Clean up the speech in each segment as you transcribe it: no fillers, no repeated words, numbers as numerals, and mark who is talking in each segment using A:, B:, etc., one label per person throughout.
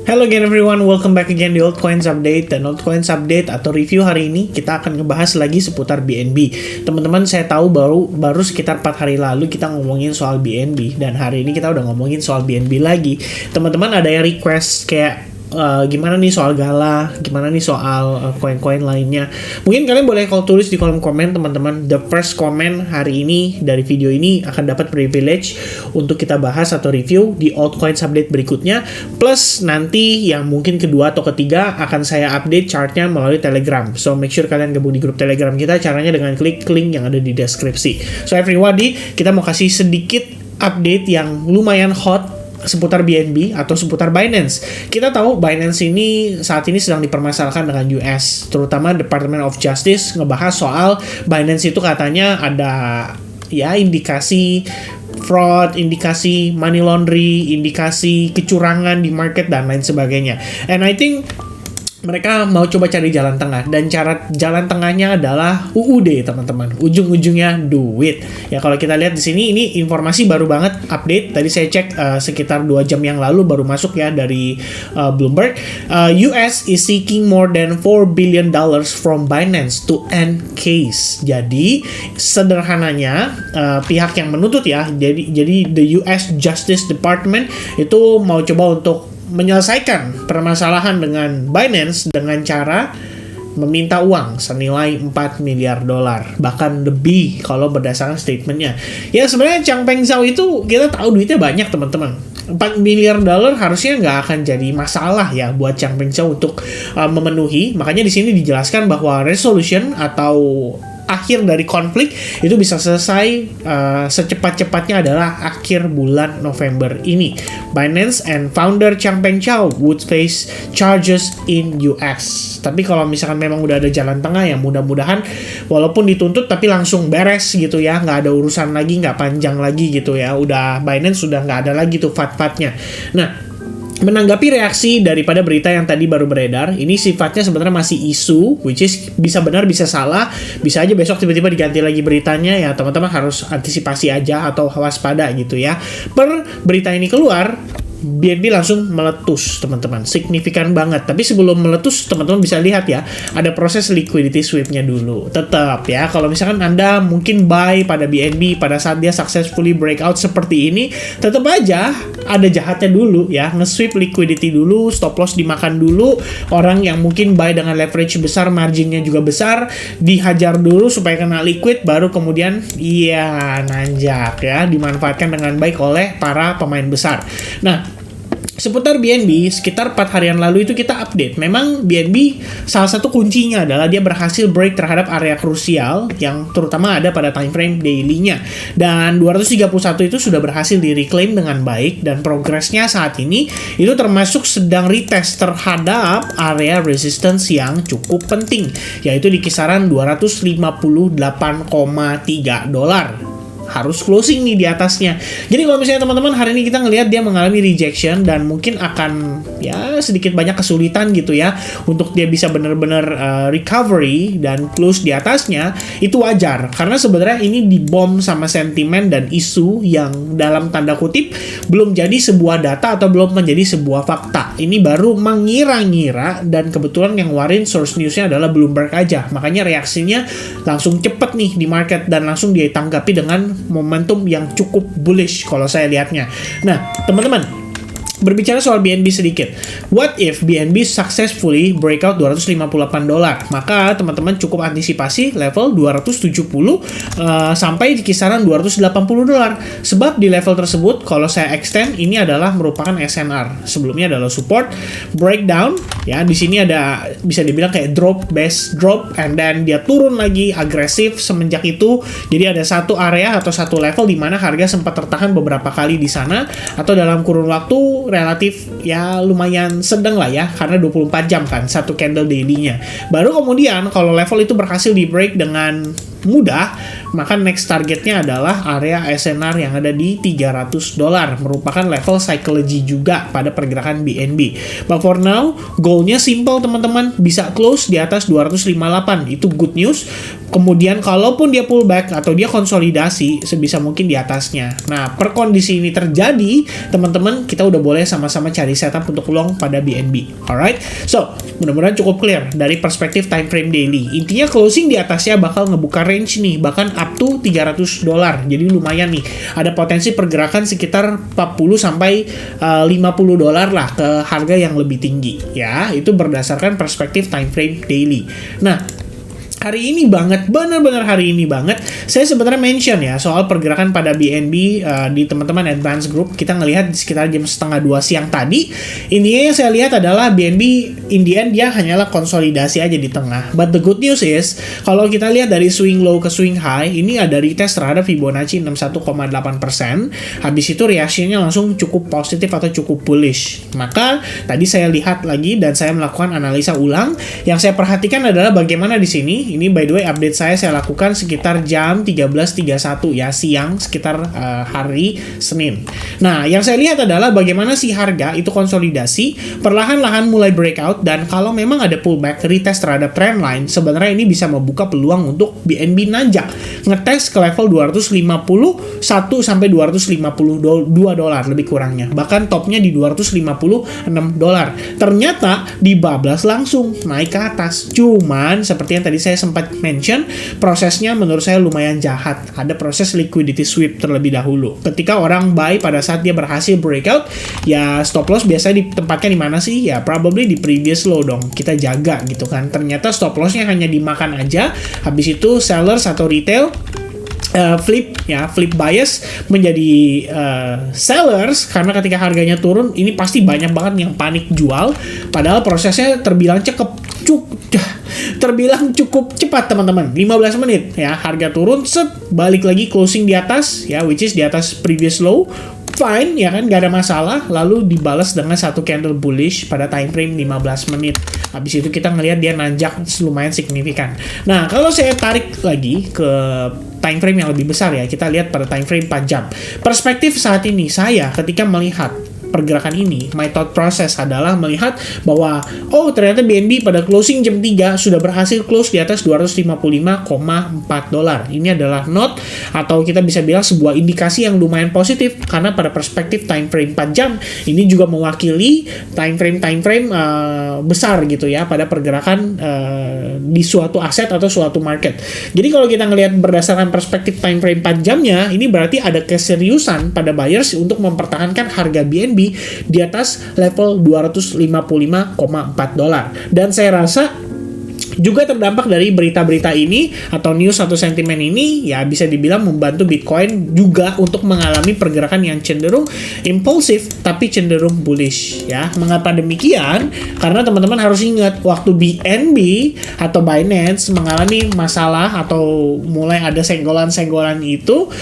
A: Hello again everyone, welcome back again di Altcoins Update. Dan Altcoins Update atau review hari ini kita akan ngebahas lagi seputar BNB. Teman-teman, saya tahu baru sekitar 4 hari lalu kita ngomongin soal BNB, dan hari ini kita udah ngomongin soal BNB lagi. Teman-teman ada yang request kayak gimana nih soal Gala, gimana nih soal koin-koin lainnya. Mungkin kalian boleh tulis di kolom komen, teman-teman. The first comment hari ini dari video ini akan dapat privilege untuk kita bahas atau review di Altcoins Update berikutnya. Plus nanti yang mungkin kedua atau ketiga akan saya update chartnya melalui Telegram. So make sure kalian gabung di grup Telegram kita. Caranya dengan klik link yang ada di deskripsi. So everybody, kita mau kasih sedikit update yang lumayan hot seputar BNB atau seputar Binance. Kita tahu Binance ini saat ini sedang dipermasalahkan dengan US, terutama Department of Justice ngebahas soal Binance itu katanya ada ya indikasi fraud, indikasi money laundry, indikasi kecurangan di market dan lain sebagainya. And I think mereka mau coba cari jalan tengah, dan cara jalan tengahnya adalah UUD, teman-teman. Ujung-ujungnya duit. Ya kalau kita lihat di sini ini informasi baru banget update. Tadi saya cek sekitar 2 jam yang lalu baru masuk ya dari Bloomberg. US is seeking more than $4 billion from Binance to end case. Jadi sederhananya pihak yang menuntut ya. Jadi the US Justice Department itu mau coba untuk menyelesaikan permasalahan dengan Binance dengan cara meminta uang senilai $4 miliar, bahkan lebih kalau berdasarkan statementnya. Ya sebenarnya Changpeng Zhao itu kita tahu duitnya banyak, teman-teman. $4 miliar harusnya nggak akan jadi masalah ya buat Changpeng Zhao untuk memenuhi. Makanya di sini dijelaskan bahwa resolution atau akhir dari konflik itu bisa selesai secepat-cepatnya adalah akhir bulan November ini. Binance and founder Changpeng Zhao would face charges in US. Tapi kalau misalkan memang udah ada jalan tengah ya mudah-mudahan walaupun dituntut tapi langsung beres gitu ya, nggak ada urusan lagi, nggak panjang lagi gitu ya. Udah Binance sudah nggak ada lagi tuh fat-fatnya. Nah, menanggapi reaksi daripada berita yang tadi baru beredar, ini sifatnya sebenarnya masih isu, which is bisa benar bisa salah, bisa aja besok tiba-tiba diganti lagi beritanya ya, teman-teman harus antisipasi aja atau waspada gitu ya. Per berita ini keluar, BNB langsung meletus, teman-teman, signifikan banget. Tapi sebelum meletus, teman-teman bisa lihat ya, ada proses liquidity sweep-nya dulu. Tetap ya, kalau misalkan Anda mungkin buy pada BNB pada saat dia successfully breakout seperti ini, tetap aja ada jahatnya dulu ya, nge-sweep liquidity dulu, stop loss dimakan dulu. Orang yang mungkin buy dengan leverage besar, marginnya juga besar, dihajar dulu supaya kena liquid, baru kemudian iya nanjak ya, dimanfaatkan dengan baik oleh para pemain besar. Nah, seputar BNB, sekitar 4 harian lalu itu kita update. Memang BNB salah satu kuncinya adalah dia berhasil break terhadap area krusial yang terutama ada pada time frame daily-nya. Dan 231 itu sudah berhasil di-reclaim dengan baik, dan progresnya saat ini itu termasuk sedang retest terhadap area resistance yang cukup penting, yaitu di kisaran $258,3. Harus closing nih di atasnya. Jadi kalau misalnya teman-teman hari ini kita ngelihat dia mengalami rejection dan mungkin akan ya sedikit banyak kesulitan gitu ya untuk dia bisa benar-benar recovery dan close di atasnya, itu wajar karena sebenarnya ini dibom sama sentimen dan isu yang dalam tanda kutip belum jadi sebuah data atau belum menjadi sebuah fakta. Ini baru mengira-ngira, dan kebetulan yang warin source newsnya adalah Bloomberg aja. Makanya reaksinya langsung cepet nih di market dan langsung ditanggapi dengan momentum yang cukup bullish kalau saya lihatnya. Nah, teman-teman, berbicara soal BNB sedikit. What if BNB successfully breakout $258? Maka teman-teman cukup antisipasi level 270 sampai di kisaran $280. Sebab di level tersebut kalau saya extend ini adalah merupakan SNR. Sebelumnya adalah support, breakdown ya. Di sini ada bisa dibilang kayak drop, base drop, and then dia turun lagi agresif semenjak itu. Jadi ada satu area atau satu level di mana harga sempat tertahan beberapa kali di sana, atau dalam kurun waktu relatif ya lumayan sedang lah ya, karena 24 jam kan satu candle daily-nya. Baru kemudian kalau level itu berhasil di break dengan mudah, maka next targetnya adalah area SNR yang ada di $300, merupakan level psychology juga pada pergerakan BNB. But for now, goalnya simple teman-teman, bisa close di atas 258, itu good news. Kemudian kalaupun dia pullback atau dia konsolidasi, sebisa mungkin di atasnya. Nah, per kondisi ini terjadi, teman-teman, kita udah boleh sama-sama cari setup untuk long pada BNB. Alright, so mudah-mudahan cukup clear dari perspektif time frame daily. Intinya closing di atasnya bakal ngebuka range nih, bahkan up to $300. Jadi lumayan nih, ada potensi pergerakan sekitar 40 sampai $50 lah ke harga yang lebih tinggi. Ya, itu berdasarkan perspektif time frame daily. Nah, hari ini banget, benar-benar hari ini banget, saya sebenarnya mention ya soal pergerakan pada BNB di teman-teman advance group. Kita ngelihat di sekitar jam 1:30 siang tadi, intinya yang saya lihat adalah BNB in the end dia hanyalah konsolidasi aja di tengah. But the good news is, kalau kita lihat dari swing low ke swing high, ini ada retest terhadap Fibonacci 61,8%. Habis itu reaksinya langsung cukup positif atau cukup bullish. Maka tadi saya lihat lagi dan saya melakukan analisa ulang. Yang saya perhatikan adalah bagaimana di sini. Ini by the way update saya lakukan sekitar jam 13.31 ya, siang, sekitar hari Senin. Nah, yang saya lihat adalah bagaimana si harga itu konsolidasi, perlahan-lahan mulai breakout, dan kalau memang ada pullback, retest terhadap trendline, sebenarnya ini bisa membuka peluang untuk BNB nanjak, ngetes ke level 251 sampai $252 lebih kurangnya. Bahkan topnya di $256. Ternyata dibablas langsung naik ke atas. Cuman seperti yang tadi saya sempat mention, prosesnya menurut saya lumayan jahat. Ada proses liquidity sweep terlebih dahulu. Ketika orang buy pada saat dia berhasil breakout, ya stop loss biasanya ditempatkan di mana sih? Ya probably di previous low dong. Kita jaga gitu kan. Ternyata stop lossnya hanya dimakan aja. Habis itu sellers atau retail flip bias menjadi sellers, karena ketika harganya turun ini pasti banyak banget yang panik jual, padahal prosesnya terbilang cukup cepat teman-teman. 15 menit ya, harga turun, set, balik lagi closing di atas ya, which is di atas previous low, fine ya kan, gak ada masalah, lalu dibalas dengan satu candle bullish pada time frame 15 menit. Habis itu kita ngelihat dia nanjak lumayan signifikan. Nah, kalau saya tarik lagi ke time frame yang lebih besar ya, kita lihat pada time frame 4 jam. Perspektif saat ini saya ketika melihat pergerakan ini, my thought process adalah melihat bahwa ternyata BNB pada closing jam 3 sudah berhasil close di atas $255,4. Ini adalah note atau kita bisa bilang sebuah indikasi yang lumayan positif, karena pada perspektif time frame 4 jam ini juga mewakili time frame besar gitu ya pada pergerakan di suatu aset atau suatu market. Jadi kalau kita ngelihat berdasarkan perspektif time frame 4 jamnya, ini berarti ada keseriusan pada buyers untuk mempertahankan harga BNB di atas level $255,4. Dan saya rasa juga terdampak dari berita-berita ini atau news atau sentimen ini, ya bisa dibilang membantu Bitcoin juga untuk mengalami pergerakan yang cenderung impulsif tapi cenderung bullish ya. Mengapa demikian? Karena teman-teman harus ingat, waktu BNB atau Binance mengalami masalah atau mulai ada senggolan-senggolan itu,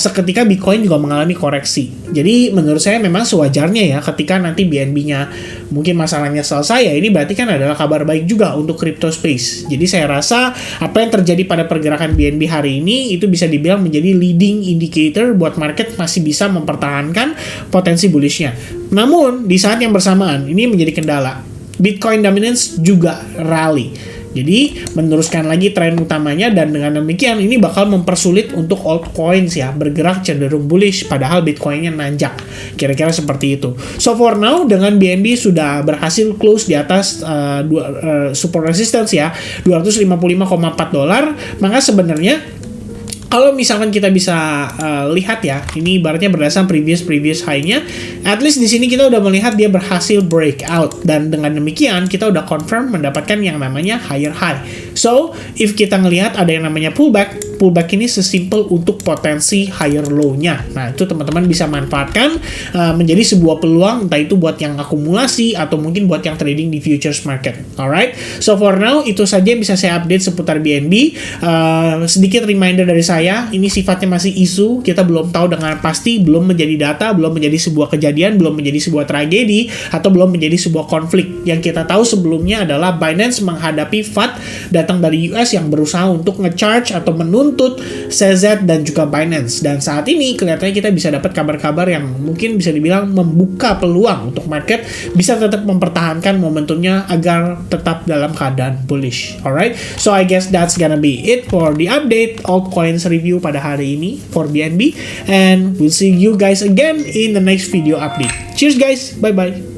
A: seketika Bitcoin juga mengalami koreksi. Jadi menurut saya memang sewajarnya ya, ketika nanti BNB-nya mungkin masalahnya selesai, ya ini berarti kan adalah kabar baik juga untuk crypto space. Jadi saya rasa apa yang terjadi pada pergerakan BNB hari ini itu bisa dibilang menjadi leading indicator buat market masih bisa mempertahankan potensi bullishnya. Namun di saat yang bersamaan ini menjadi kendala, Bitcoin dominance juga rally. Jadi meneruskan lagi tren utamanya, dan dengan demikian ini bakal mempersulit untuk altcoins ya bergerak cenderung bullish, padahal Bitcoinnya nanjak. Kira-kira seperti itu. So for now, dengan BNB sudah berhasil close di atas support resistance ya, $255,4, maka sebenarnya kalau misalkan kita bisa lihat ya, ini ibaratnya berdasarkan previous high-nya, at least di sini kita udah melihat dia berhasil breakout, dan dengan demikian kita udah confirm mendapatkan yang namanya higher high. So, if kita ngelihat ada yang namanya pullback ini sesimpel untuk potensi higher low-nya. Nah, itu teman-teman bisa manfaatkan menjadi sebuah peluang, entah itu buat yang akumulasi atau mungkin buat yang trading di futures market. Alright, so for now itu saja yang bisa saya update seputar BNB. Sedikit reminder dari saya, ini sifatnya masih isu, kita belum tahu dengan pasti, belum menjadi data, belum menjadi sebuah kejadian, belum menjadi sebuah tragedi, atau belum menjadi sebuah konflik. Yang kita tahu sebelumnya adalah Binance menghadapi FAT datang dari US yang berusaha untuk nge-charge atau menuntut CZ dan juga Binance. Dan saat ini kelihatannya kita bisa dapat kabar-kabar yang mungkin bisa dibilang membuka peluang untuk market bisa tetap mempertahankan momentumnya agar tetap dalam keadaan bullish. Alright, so I guess that's gonna be it for the update altcoins review pada hari ini for BNB, and we'll see you guys again in the next video update. Cheers guys, bye bye.